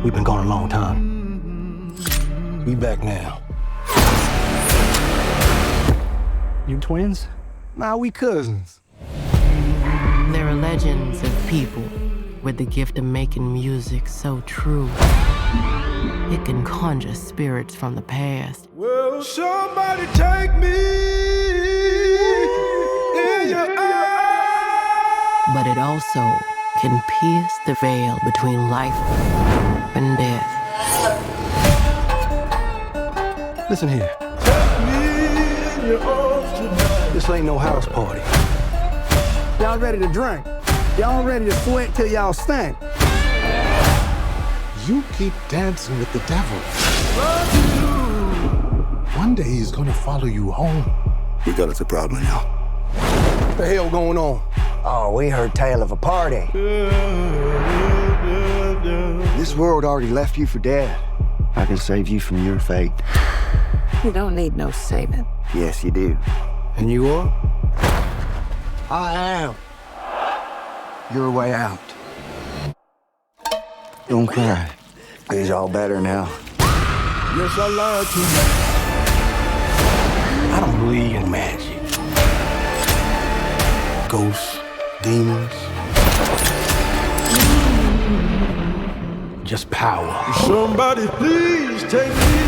We've been gone a long time. We back now. You twins? Nah, we cousins. There are legends of people with the gift of making music so true. It can conjure spirits from the past. Well, somebody take me in your eyes. But it also can pierce the veil between life and death. Listen here. Take me in your arms tonight. This ain't no house party. Y'all ready to drink? Y'all ready to sweat till y'all stink? You keep dancing with the devil. One day he's gonna follow you home. We got us a problem now. What the hell going on? Oh, we heard tale of a party. This world already left you for dead. I can save you from your fate. You don't need no saving. Yes, you do. And you are? I am. Your way out. Don't cry. He's all better now. Yes, I lied to you. I don't believe in magic. Ghosts, demons. Just power. Somebody please take me.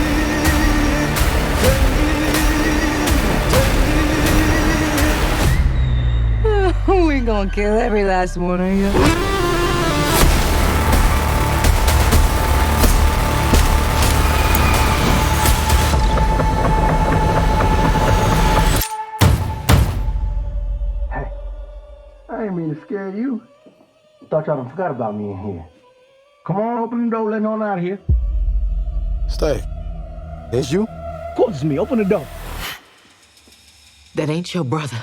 We gonna kill every last one of you. Hey, I ain't mean to scare you. Thought y'all done forgot about me in here. Come on, open the door, let on out of here. Stay. It's you? Of course it's me, open the door. That ain't your brother.